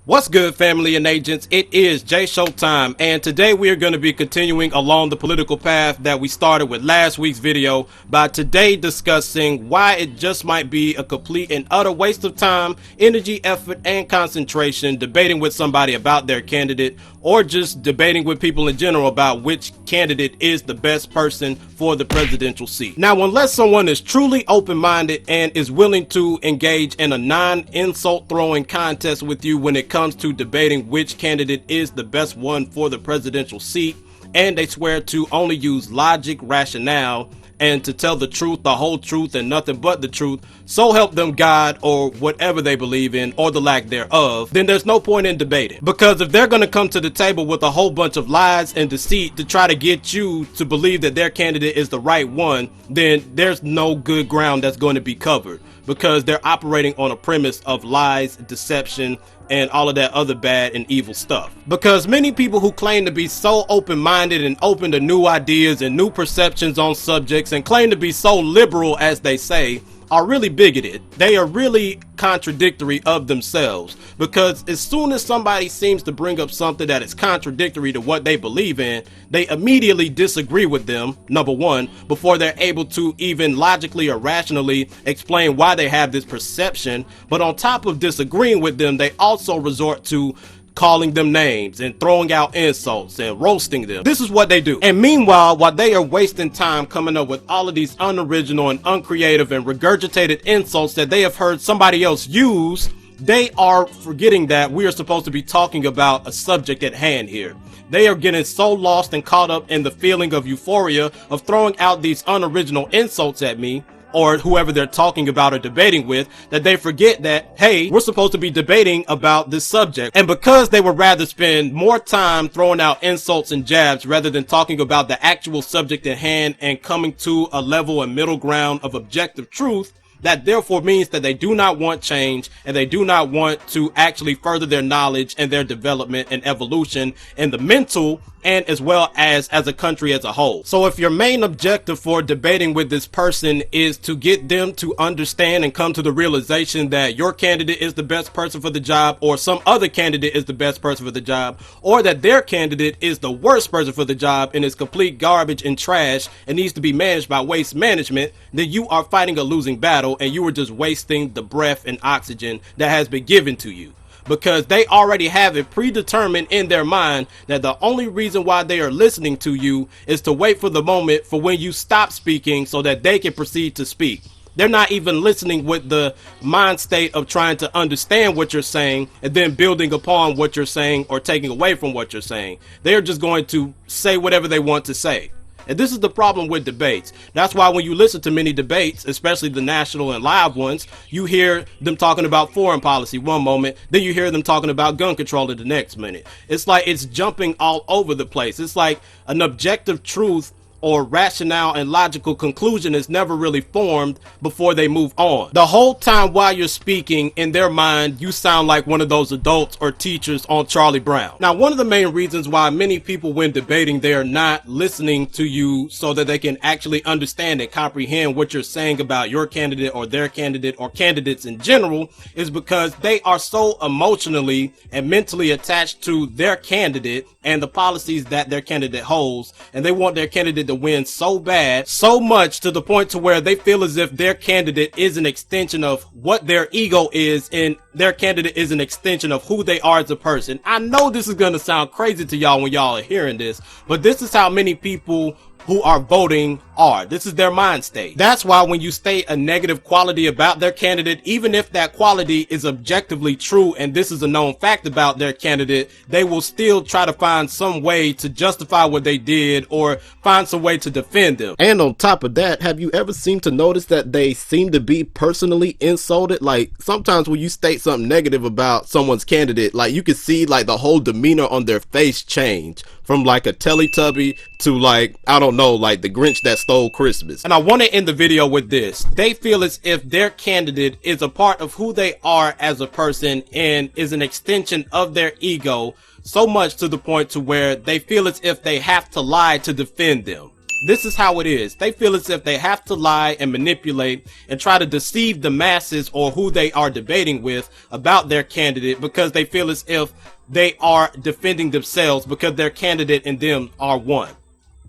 What's good, family and agents? It is J Showtime, and today we are going to be continuing along the political path that we started with last week's video by today discussing why it just might be a complete and utter waste of time, energy, effort, and concentration debating with somebody about their candidate, or just debating with people in general about which candidate is the best person for the presidential seat. Now, unless someone is truly open-minded and is willing to engage in a non-insult throwing contest with you when it comes to debating which candidate is the best one for the presidential seat, and they swear to only use logic, rationale, and to tell the truth, the whole truth, and nothing but the truth, so help them God, or whatever they believe in, or the lack thereof, then there's no point in debating. Because if they're going to come to the table with a whole bunch of lies and deceit to try to get you to believe that their candidate is the right one, then there's no good ground that's going to be covered, because they're operating on a premise of lies, deception, and all of that other bad and evil stuff. Because many people who claim to be so open-minded and open to new ideas and new perceptions on subjects and claim to be so liberal as they say are really bigoted. They are really contradictory of themselves, because as soon as somebody seems to bring up something that is contradictory to what they believe in, they immediately disagree with them, number one, before they're able to even logically or rationally explain why they have this perception. But on top of disagreeing with them, they also resort to calling them names and throwing out insults and roasting them. This is what they do. And meanwhile, while they are wasting time coming up with all of these unoriginal and uncreative and regurgitated insults that they have heard somebody else use, they are forgetting that we are supposed to be talking about a subject at hand here. They are getting so lost and caught up in the feeling of euphoria of throwing out these unoriginal insults at me, or whoever they're talking about or debating with, that they forget that, hey, we're supposed to be debating about this subject. And because they would rather spend more time throwing out insults and jabs rather than talking about the actual subject at hand and coming to a level and middle ground of objective truth, that therefore means that they do not want change, and they do not want to actually further their knowledge and their development and evolution in the mental and as well as a country as a whole. So if your main objective for debating with this person is to get them to understand and come to the realization that your candidate is the best person for the job, or some other candidate is the best person for the job, or that their candidate is the worst person for the job and is complete garbage and trash and needs to be managed by waste management, then you are fighting a losing battle, and you are just wasting the breath and oxygen that has been given to you. Because they already have it predetermined in their mind that the only reason why they are listening to you is to wait for the moment for when you stop speaking so that they can proceed to speak. They're not even listening with the mind state of trying to understand what you're saying and then building upon what you're saying or taking away from what you're saying. They're just going to say whatever they want to say. And this is the problem with debates. That's why when you listen to many debates, especially the national and live ones, you hear them talking about foreign policy one moment, then you hear them talking about gun control in the next minute. It's like it's jumping all over the place. It's like an objective truth or rationale and logical conclusion is never really formed before they move on. The whole time while you're speaking, in their mind, you sound like one of those adults or teachers on Charlie Brown. Now, one of the main reasons why many people, when debating, they're not listening to you so that they can actually understand and comprehend what you're saying about your candidate or their candidate or candidates in general, is because they are so emotionally and mentally attached to their candidate and the policies that their candidate holds, and they want their candidate to win so bad, so much to the point to where they feel as if their candidate is an extension of what their ego is, and their candidate is an extension of who they are as a person. I know this is going to sound crazy to y'all when y'all are hearing this, but this is how many people who are voting are. This is their mind state. That's why when you state a negative quality about their candidate, even if that quality is objectively true and this is a known fact about their candidate, they will still try to find some way to justify what they did or find some way to defend them. And on top of that, have you ever seemed to notice that they seem to be personally insulted? Like sometimes when you state something negative about someone's candidate, like you can see like the whole demeanor on their face change from like a Teletubby to like, I don't know, like the Grinch that stole Christmas. And I want to end the video with this. They feel as if their candidate is a part of who they are as a person and is an extension of their ego, so much to the point to where they feel as if they have to lie to defend them. This is how it is. They feel as if they have to lie and manipulate and try to deceive the masses or who they are debating with about their candidate, because they feel as if they are defending themselves because their candidate and them are one.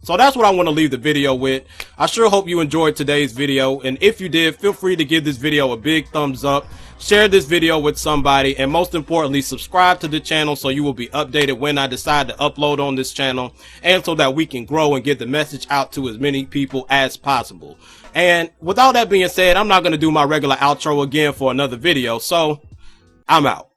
So that's what I want to leave the video with. I sure hope you enjoyed today's video, and if you did, feel free to give this video a big thumbs up, share this video with somebody, and most importantly, subscribe to the channel so you will be updated when I decide to upload on this channel, and so that we can grow and get the message out to as many people as possible. And with all that being said, I'm not going to do my regular outro again for another video, so I'm out.